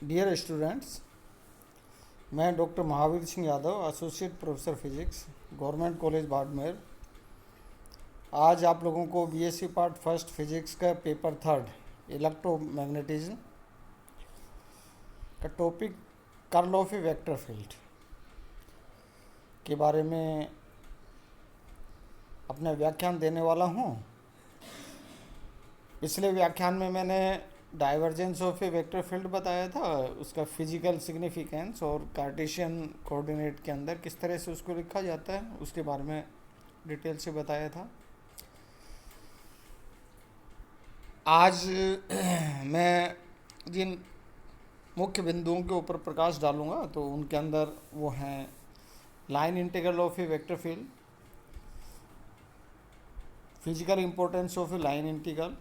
Dear students, मैं doctor Mahavir Singh Yadav, associate professor physics, government college Barmer. आज आप लोगों को बीएससी पार्ट फर्स्ट फिजिक्स का पेपर थर्ड इलेक्ट्रोमैग्नेटिज्म का topic curl of A vector field के बारे में अपना व्याख्यान देने वाला हूँ। पिछले व्याख्यान में मैंने divergence of A vector field बताया था, उसका फिजिकल सिग्निफिकेंस और कार्टेशियन कोऑर्डिनेट के अंदर किस तरह से उसको लिखा जाता है उसके बारे में डिटेल से बताया था। आज मैं जिन मुख्य बिंदुओं के ऊपर प्रकाश डालूंगा तो उनके अंदर वो हैं line integral of A vector field, physical importance of A line integral,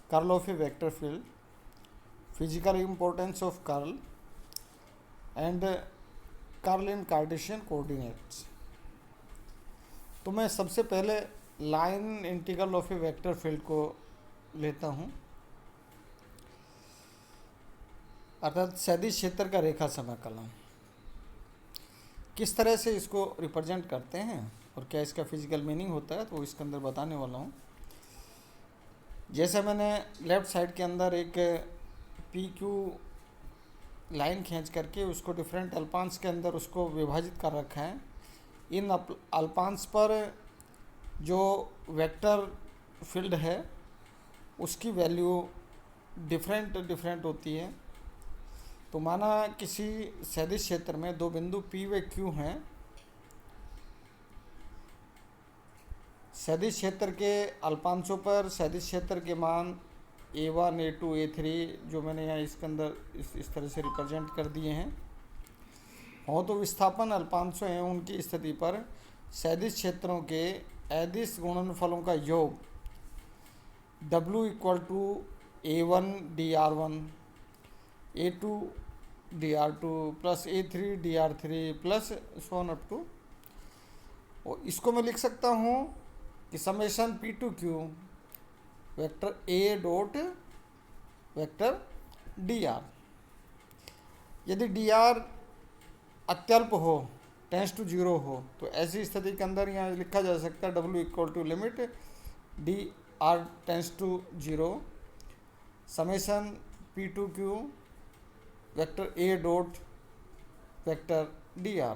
curl of A vector field, physical importance of curl and curl in Cartesian coordinates. तो मैं सबसे पहले line integral of A vector field को लेता हूँ, अर्थात सदिश क्षेत्र का रेखा समाकलन। किस तरह से इसको रिप्रेजेंट करते हैं और क्या इसका फिजिकल मीनिंग होता है तो इसके अंदर बताने वाला हूँ। जैसे मैंने लेफ़्ट साइड के अंदर एक पी क्यू लाइन खींच करके उसको डिफरेंट अल्पांश के अंदर उसको विभाजित कर रखा है। इन अल्पांश पर जो वेक्टर फील्ड है उसकी वैल्यू डिफरेंट होती है। तो माना किसी सदिश क्षेत्र में दो बिंदु P व Q हैं। सदिश क्षेत्र के अल्पांशों पर सदिश क्षेत्र के मान A1, A2, A3 जो मैंने यहाँ इसके अंदर इस तरह से रिप्रेजेंट कर दिए हैं हो, तो विस्थापन अल्पांशों हैं उनकी स्थिति पर सदिश क्षेत्रों के अदिश गुणनफलों का योग W = A1 dr1, A2 dr2 plus A3 dr3 plus so on up to. और इसको मैं लिख सकता हूँ कि summation P2Q vector A dot vector dr। यदि dr अत्यल्प हो, टेंस टू जीरो हो, तो ऐसी स्थिति के अंदर यहाँ लिखा जा सकता है W = limit dr tends to zero summation P2Q vector A dot vector dr।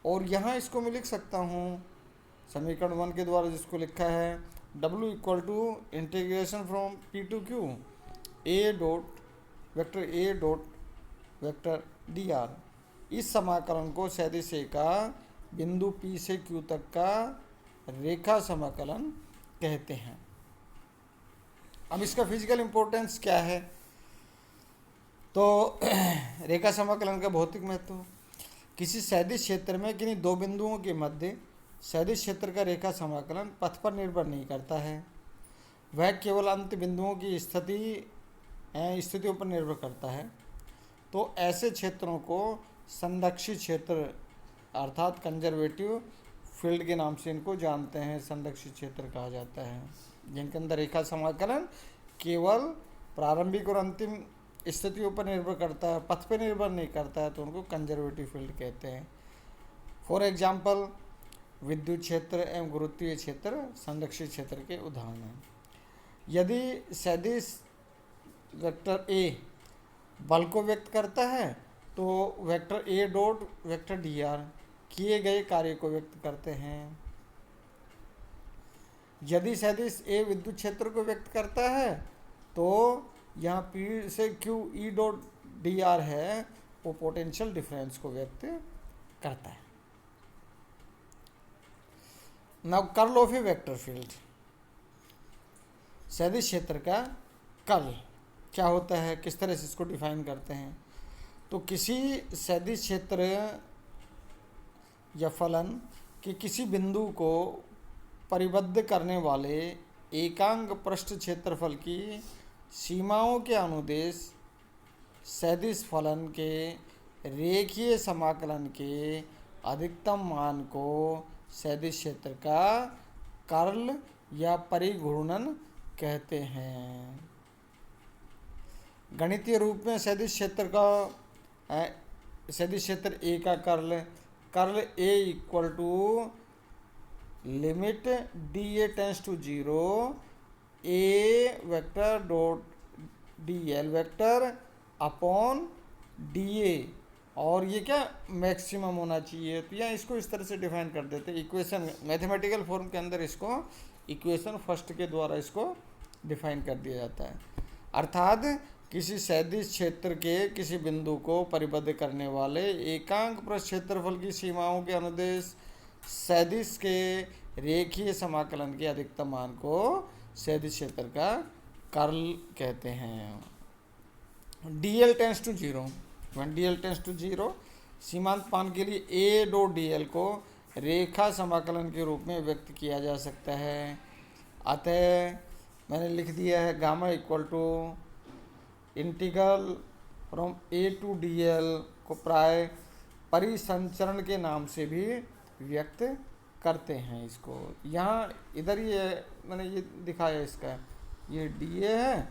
और यहाँ इसको मैं लिख सकता हूँ समीकरण 1 के द्वारा जिसको लिखा है W = integration from P2Q A dot vector dr। इस समाकलन को सदिश A का बिंदु P से Q तक का रेखा समाकलन कहते हैं। अब इसका फिजिकल इंपॉर्टेंस क्या है? तो रेखा समाकलन का भौतिक महत्व, किसी सदिश क्षेत्र में किन्हीं दो बिंदुओं के मध्य सदिश क्षेत्र का रेखा समाकलन पथ पर निर्भर नहीं करता है, वह केवल अंत बिंदुओं की स्थितियों पर निर्भर करता है। तो ऐसे क्षेत्रों को संरक्षित क्षेत्र अर्थात कंजर्वेटिव फील्ड के नाम से इनको जानते हैं, संरक्षित क्षेत्र कहा जाता है, जिनके अंदर रेखा समाकलन केवल प्रारंभिक और अंतिम स्थितियों पर निर्भर करता है, पथ पर निर्भर नहीं करता है, तो उनको कंजर्वेटिव फील्ड कहते हैं। फॉर एग्जाम्पल विद्युत क्षेत्र एवं गुरुत्वीय क्षेत्र संरक्षित क्षेत्र के उदाहरण हैं। यदि सदिश वेक्टर A बल को व्यक्त करता है तो vector A dot vector dr किए गए कार्य को व्यक्त करते हैं। यदि सदिश A विद्युत क्षेत्र को व्यक्त करता है तो यहाँ P से Q E डॉट dr है, वो पोटेंशियल डिफरेंस को व्यक्त करता है। Now curl of A vector field, सदिश क्षेत्र का कर्ल क्या होता है, किस तरह से इसको डिफाइन करते हैं? तो किसी सदिश क्षेत्र या फलन के किसी बिंदु को परिबद्ध करने वाले एकांक पृष्ठ क्षेत्रफल की सीमाओं के अनुदेश सदिश फलन के रेखीय समाकलन के अधिकतम मान को सदिश क्षेत्र का कर्ल या परिघूर्णन कहते हैं। गणितीय रूप में सदिश क्षेत्र का सदिश क्षेत्र ए का curl A equal to limit d A tends to zero A vector dot d l vector upon d A, और ये क्या मैक्सिमम होना चाहिए। तो यहाँ इसको इस तरह से डिफाइन कर देते हैं इक्वेशन मैथमेटिकल फॉर्म के अंदर, इसको इक्वेशन फर्स्ट के द्वारा इसको डिफाइन कर दिया जाता है। अर्थात किसी सदिश क्षेत्र के किसी बिंदु को परिबद्ध करने वाले एकांक पृष्ठ क्षेत्रफल की सीमाओं के अनुदेश सदिश के रेखीय समाकलन के अधिकतम मान को सदिश क्षेत्र का कर्ल कहते हैं। Dl tends to zero, one dl tends to zero, सीमांत मान के लिए ए डॉट डीएल को रेखा समाकलन के रूप में व्यक्त किया जा सकता है। अतः मैंने लिख दिया है gamma equal to integral from A to dl को प्राय परिसंचरण के नाम से भी व्यक्त करते हैं। इसको यहाँ इधर ये मैंने ये दिखाया, इसका ये डी ए है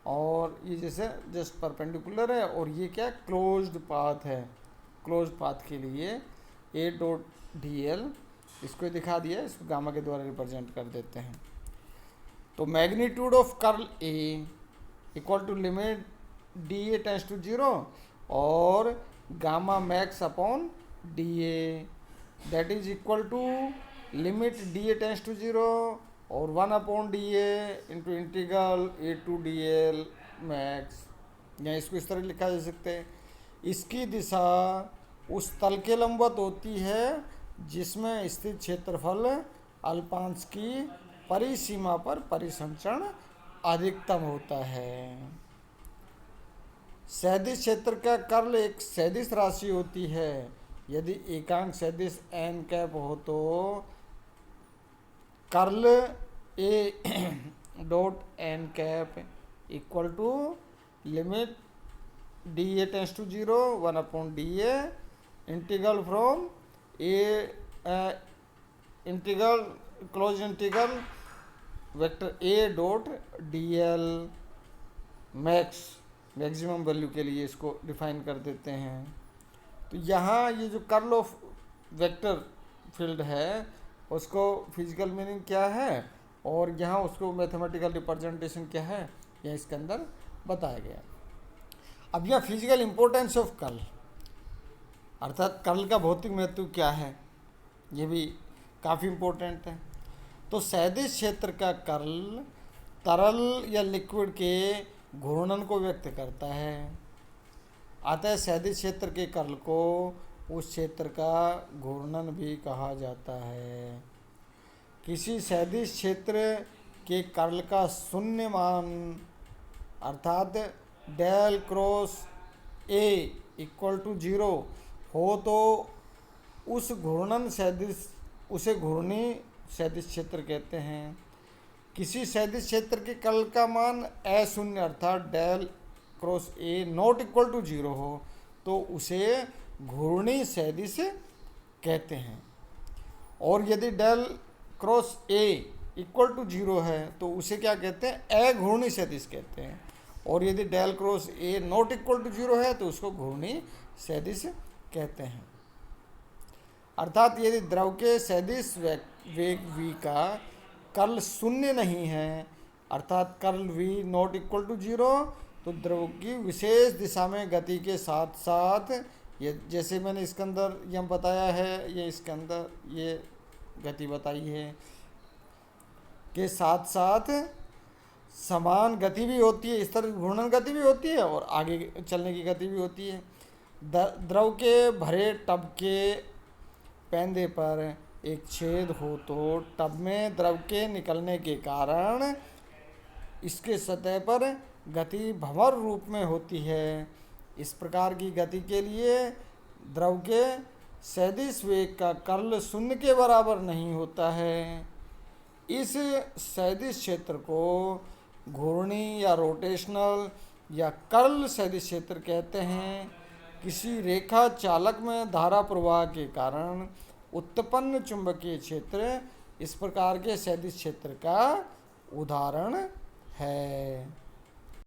और ये जैसे जस्ट परपेंडिकुलर है, और ये क्या क्लोज्ड पाथ है। क्लोज्ड पाथ के लिए ए डॉट डी एल इसको दिखा दिया, इसको गामा के द्वारा रिप्रेजेंट कर देते हैं। तो magnitude of curl A equal to limit d A tends to zero और gamma max upon d A, that is equal to limit d A tends to zero और 1 upon d A into integral A to d l max. या इसको इस तरह लिखा जा सकते हैं, इसकी दिशा उस तल के लंबवत होती है जिसमें स्थित क्षेत्रफल अल्पांश की परिसीमा पर परिसंचरण अधिकतम होता है। सदिश क्षेत्र का कर्ल एक सदिश राशि होती है। यदि एकांक सदिश एन कैप हो तो curl A dot n cap equal to limit d A tends to zero 1 upon d A integral from A integral close integral vector A dot d l max, maximum value के लिए इसको define कर देते हैं। तो यहाँ ये जो कर्ल ऑफ वेक्टर फील्ड है उसको फिजिकल मीनिंग क्या है और यहाँ उसको मैथमेटिकल रिप्रेजेंटेशन क्या है, यह इसके अंदर बताया गया। अब यह फिजिकल इम्पोर्टेंस ऑफ कर्ल, अर्थात कर्ल का भौतिक महत्व क्या है, ये भी काफ़ी इम्पोर्टेंट है। तो सदिश क्षेत्र का कर्ल तरल या लिक्विड के घूर्णन को व्यक्त करता है। अतः सदिश क्षेत्र के कर्ल को उस क्षेत्र का घूर्णन भी कहा जाता है। किसी सदिश क्षेत्र के कर्ल का शून्य मान अर्थात del cross A equal to zero हो तो उस घूर्णन सदिश उसे घूर्णी सदिश क्षेत्र कहते हैं। किसी सदिश क्षेत्र के कर्ल का मान अशून्य अर्थात del cross A not equal to zero हो तो उसे घूर्णी सदिश कहते हैं। और यदि del cross A equal to zero है तो उसे क्या कहते हैं, अघूर्णी सदिश कहते हैं। और यदि del cross A not equal to zero है तो उसको घूर्णी सदिश कहते हैं। अर्थात यदि द्रव के सदिश वेग v का कर्ल शून्य नहीं है अर्थात curl v not equal to zero, तो द्रव की विशेष दिशा में गति के साथ साथ ये जैसे मैंने इसके अंदर यह बताया है, ये इसके अंदर ये गति बताई है के साथ साथ समान गति भी होती है। इस तरह घूर्णन गति भी होती है और आगे चलने की गति भी होती है। द्रव के भरे टब के पैंदे पर एक छेद हो तो टब में द्रव के निकलने के कारण इसके सतह पर गति भंवर रूप में होती है। इस प्रकार की गति के लिए द्रव के सदिश वेग का कर्ल शून्य के बराबर नहीं होता है। इस सदिश क्षेत्र को घूर्णी या रोटेशनल या कर्ल सदिश क्षेत्र कहते हैं। किसी रेखा चालक में धारा प्रवाह के कारण उत्पन्न चुंबकीय क्षेत्र इस प्रकार के सदिश क्षेत्र का उदाहरण है।